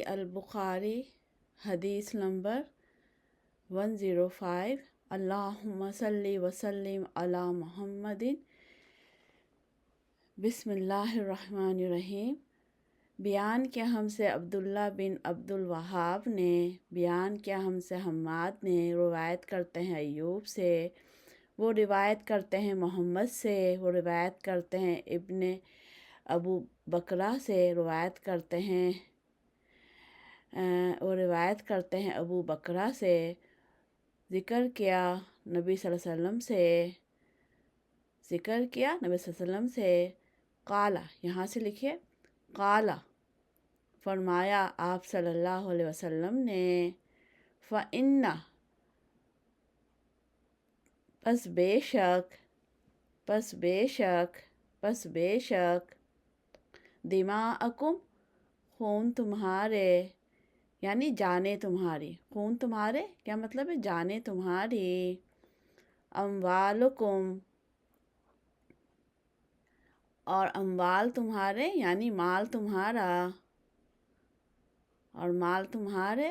البخاری حدیث نمبر 105 اللہم صلی وسلم علی محمد۔ بسم اللہ الرحمن الرحیم۔ بیان کیا ہم سے عبداللہ بن عبد الوہاب نے، بیان کیا ہم سے حماد نے، روایت کرتے ہیں ایوب سے، وہ روایت کرتے ہیں محمد سے، وہ روایت کرتے ہیں ابن ابو بکرہ سے، روایت کرتے ہیں ابو بکرہ سے، ذکر کیا نبی صلی اللہ علیہ وسلم سے، قالا، یہاں سے لکھیے قالا، فرمایا آپ صلی اللہ علیہ وسلم نے، فَإِنَّ، پس بے شک دماءکم، خون تمہارے، یعنی جانیں تمہاری، خون تمہارے کیا مطلب ہے؟ جانیں تمہاری، اموالکم، اور اموال تمہارے یعنی مال تمہارا، اور مال تمہارے،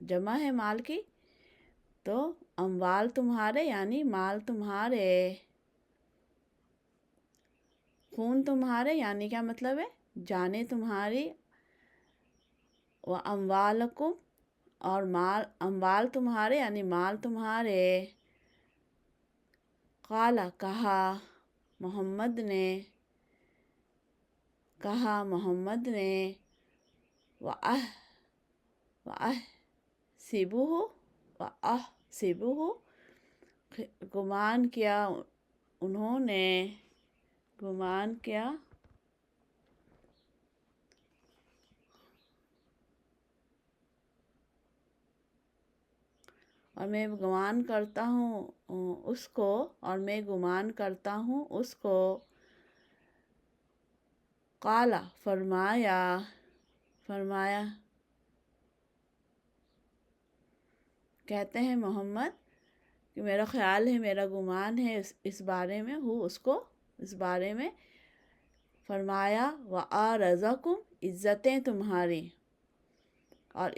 جمع ہے مال کی، تو اموال تمہارے یعنی مال تمہارے، خون تمہارے یعنی کیا مطلب ہے؟ جانیں تمہاری، وَأَمْوَالَكُمْ، اور اموال تمہارے یعنی مال تمہارے، قال، کہا محمد نے، وَأَحْسِبُهُ، گمان کیا انہوں نے، گمان کیا اور میں گمان کرتا ہوں اس کو، قال، فرمایا کہتے ہیں محمد کہ میرا خیال ہے، میرا گمان ہے اس بارے میں، اس بارے میں، فرمایا وَأَعْرَضَكُمْ، عزتیں تمہاری، اور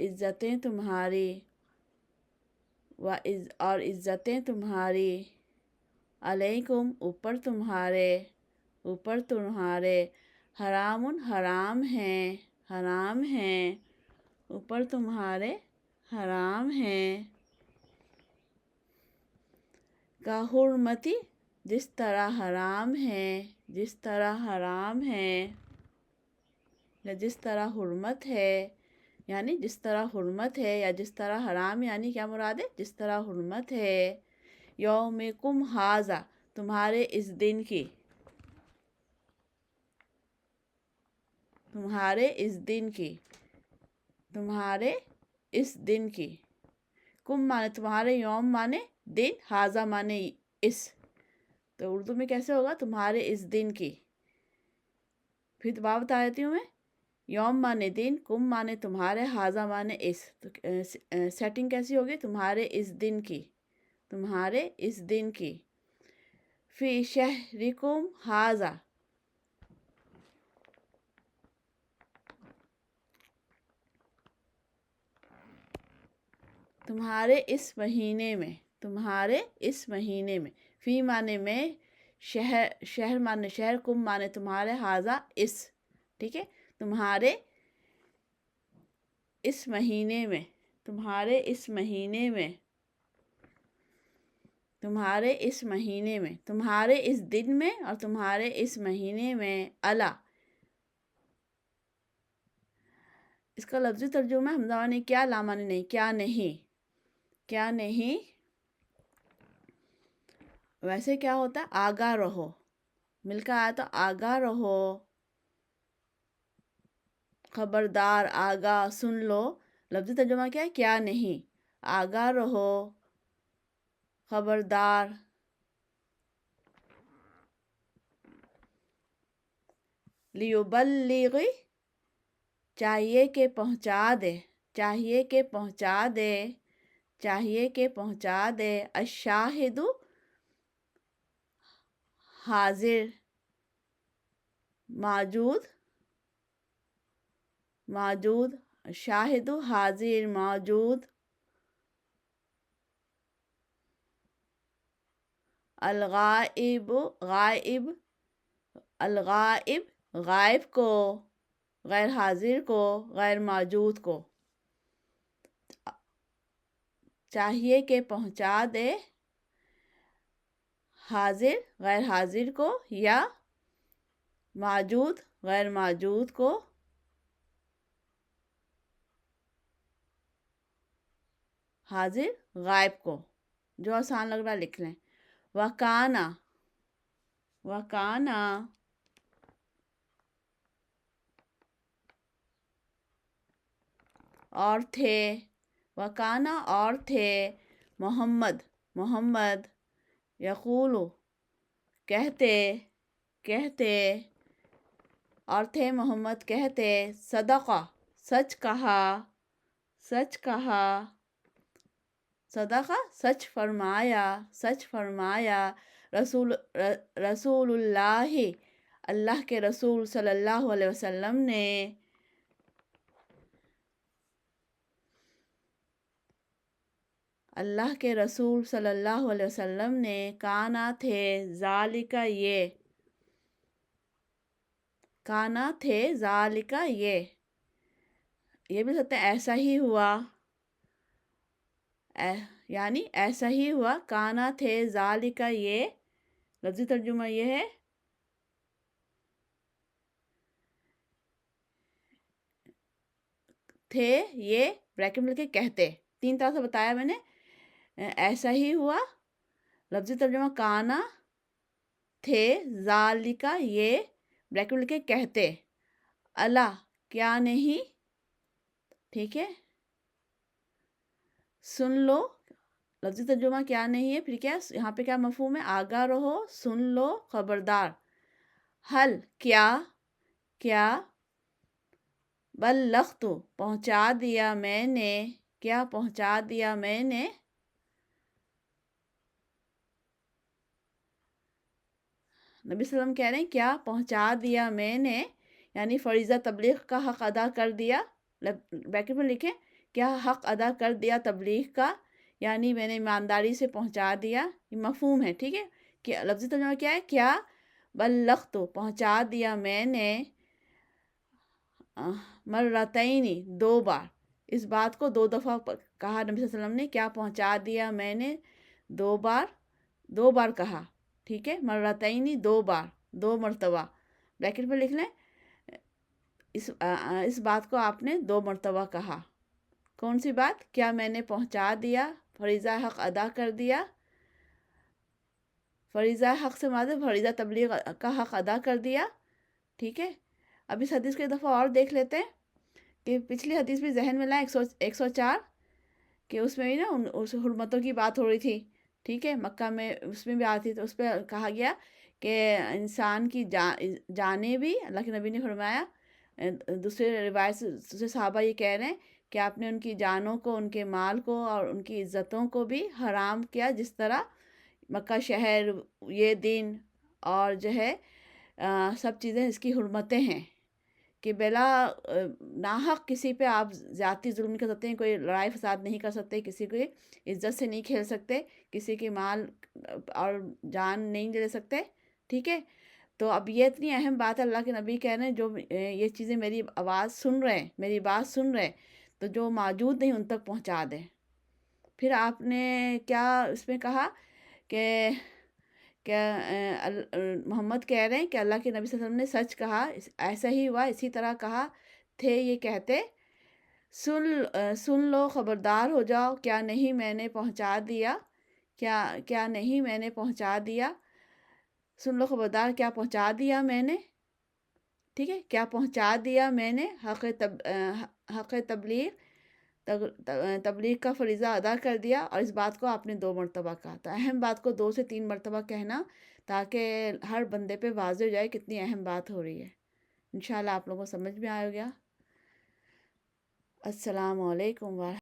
عزتیں تمہاری، علیکم، اوپر تمہارے، حرام ہیں، اوپر تمہارے حرام ہیں، کا حرمتی، جس طرح حرام ہے، یا جس طرح حرمت ہے، یعنی جس طرح حرمت ہے، یا جس طرح حرام یعنی کیا مراد ہے؟ جس طرح حرمت ہے، یومکم ھذا، تمہارے اس دن کی، کم مانے تمہارے، یوم مانے دن، ھذا مانے اس، تو اردو میں کیسے ہوگا؟ تمہارے اس دن کی، پھر دوبارہ بتا دیتی ہوں میں، یوم مانے دن، کم مانے تمہارے، ھذا مانے اس، تو سیٹنگ کیسی ہوگی؟ تمہارے اس دن کی، فی شہرکم ھذا، تمہارے اس مہینے میں، فی معنی میں، شہر معنی شہر، کم معنی تمہارے، ھذا اس، ٹھیک ہے، تمہارے اس مہینے میں، تمہارے اس دن میں، اور تمہارے اس مہینے میں، اللہ، اس کا لفظی ترجمہ حمزہ معنی کیا، لا معنی نہیں، کیا نہیں، ویسے کیا ہوتا ہے؟ آگاہ رہو، مل کر آیا تو آگاہ رہو، خبردار، آگاہ، سن لو، لفظی ترجمہ کیا ہے؟ کیا نہیں، آگاہ رہو، خبردار، لیبلغ، چاہیے کہ پہنچا دے، الشاہد، حاضر، موجود، شاہد حاضر موجود، الغائب غائب، الغائب غائب کو، غیر حاضر کو، غیر موجود کو چاہیے کہ پہنچا دے، حاضر غیر حاضر کو یا موجود غیر موجود کو حاضر غائب کو، جو آسان لگ رہا لکھ لیں۔ وکانا، وکانا اور تھے، وکانا اور تھے، محمد محمد، یقول کہتے، کہتے اور تھے محمد کہتے، صدقہ سچ کہا، سچ کہا، صدقہ سچ فرمایا، سچ فرمایا، رسول اللہ اللہ کے رسول صلی اللہ علیہ وسلم نے، اللہ کے رسول صلی اللہ علیہ وسلم نے، کانا تھے، ذالکہ یہ، کانا تھے، ذالکہ یہ بھی سکتے ہیں ایسا ہی ہوا، یعنی ایسا ہی ہوا، کانا تھے، ذالکہ یہ، لفظی ترجمہ یہ ہے تھے یہ بریکٹ میں لکھ کے کہتے، تین طرح سے بتایا میں نے، ایسا ہی ہوا، لفظی ترجمہ کانا تھے، ذالکہ یہ بریکٹ میں لکھ کے کہتے، اللہ کیا نہیں، ٹھیک ہے، سن لو، لفظی ترجمہ کیا نہیں ہے، پھر کیا یہاں پہ کیا مفہوم ہے، آگاہ رہو، سن لو، خبردار، حل کیا، کیا، بلغت پہنچا دیا میں نے، کیا پہنچا دیا میں نے، نبی صلی اللہ علیہ وسلم کہہ رہے ہیں کیا پہنچا دیا میں نے، یعنی فریضہ تبلیغ کا حق ادا کر دیا، بیکٹ میں لکھیں کیا حق ادا کر دیا تبلیغ کا، یعنی میں نے ایمانداری سے پہنچا دیا، یہ مفہوم ہے، ٹھیک ہے، کہ لفظی ترجمہ کیا ہے، کیا بلغت پہنچا دیا میں نے، مرتین دو بار، اس بات کو دو دفعہ کہا نبی صلی اللہ علیہ وسلم نے، کیا پہنچا دیا میں نے، دو بار، دو بار کہا، ٹھیک ہے، مرتین دو بار، دو مرتبہ، بریکٹ میں لکھ لیں، اس بات کو آپ نے دو مرتبہ کہا، کون سی بات، کیا میں نے پہنچا دیا، فریضہ حق ادا کر دیا، فریضہ حق سے مراد فریضہ تبلیغ کا حق ادا کر دیا، ٹھیک ہے۔ اب اس حدیث کو ایک دفعہ اور دیکھ لیتے ہیں، کہ پچھلی حدیث بھی ذہن میں لائیں، 104 کہ اس میں بھی نا اس حرمتوں کی بات ہو رہی تھی، ٹھیک ہے، مکہ میں اس میں بھی آتی، تو اس پہ کہا گیا کہ انسان کی جانیں بھی، اللہ کے نبی نے فرمایا، دوسرے روایت سے دوسرے صحابہ یہ کہہ رہے ہیں کہ آپ نے ان کی جانوں کو، ان کے مال کو اور ان کی عزتوں کو بھی حرام کیا، جس طرح مکہ شہر، یہ دن اور جو ہے سب چیزیں اس کی حرمتیں ہیں، کہ بلا ناحق کسی پہ آپ زیادتی ظلم نہیں کر سکتے ہیں، کوئی لڑائی فساد نہیں کر سکتے، کسی کی عزت سے نہیں کھیل سکتے، کسی کے مال اور جان نہیں لے سکتے، ٹھیک ہے۔ تو اب یہ اتنی اہم بات ہے، اللہ کے نبی کہہ رہے ہیں جو یہ چیزیں میری آواز سن رہے ہیں، میری بات سن رہے ہیں، تو جو موجود نہیں ان تک پہنچا دیں۔ پھر آپ نے کیا اس میں کہا کہ محمد کہہ رہے ہیں کہ اللہ کے نبی صلی اللہ علیہ وسلم نے سچ کہا، ایسا ہی ہوا، اسی طرح کہا تھے یہ کہتے، سن لو، خبردار ہو جاؤ، کیا نہیں میں نے پہنچا دیا، کیا نہیں میں نے پہنچا دیا، سن لو خبردار، کیا پہنچا دیا میں نے، ٹھیک ہے، کیا پہنچا دیا میں نے، حق تبلیغ، تبلیغ کا فریضہ ادا کر دیا، اور اس بات کو آپ نے دو مرتبہ کہا، تو اہم بات کو 2 سے 3 مرتبہ کہنا، تاکہ ہر بندے پہ واضح ہو جائے کتنی اہم بات ہو رہی ہے۔ انشاءاللہ آپ لوگوں کو سمجھ میں آئے گا۔ السلام علیکم ورحمۃ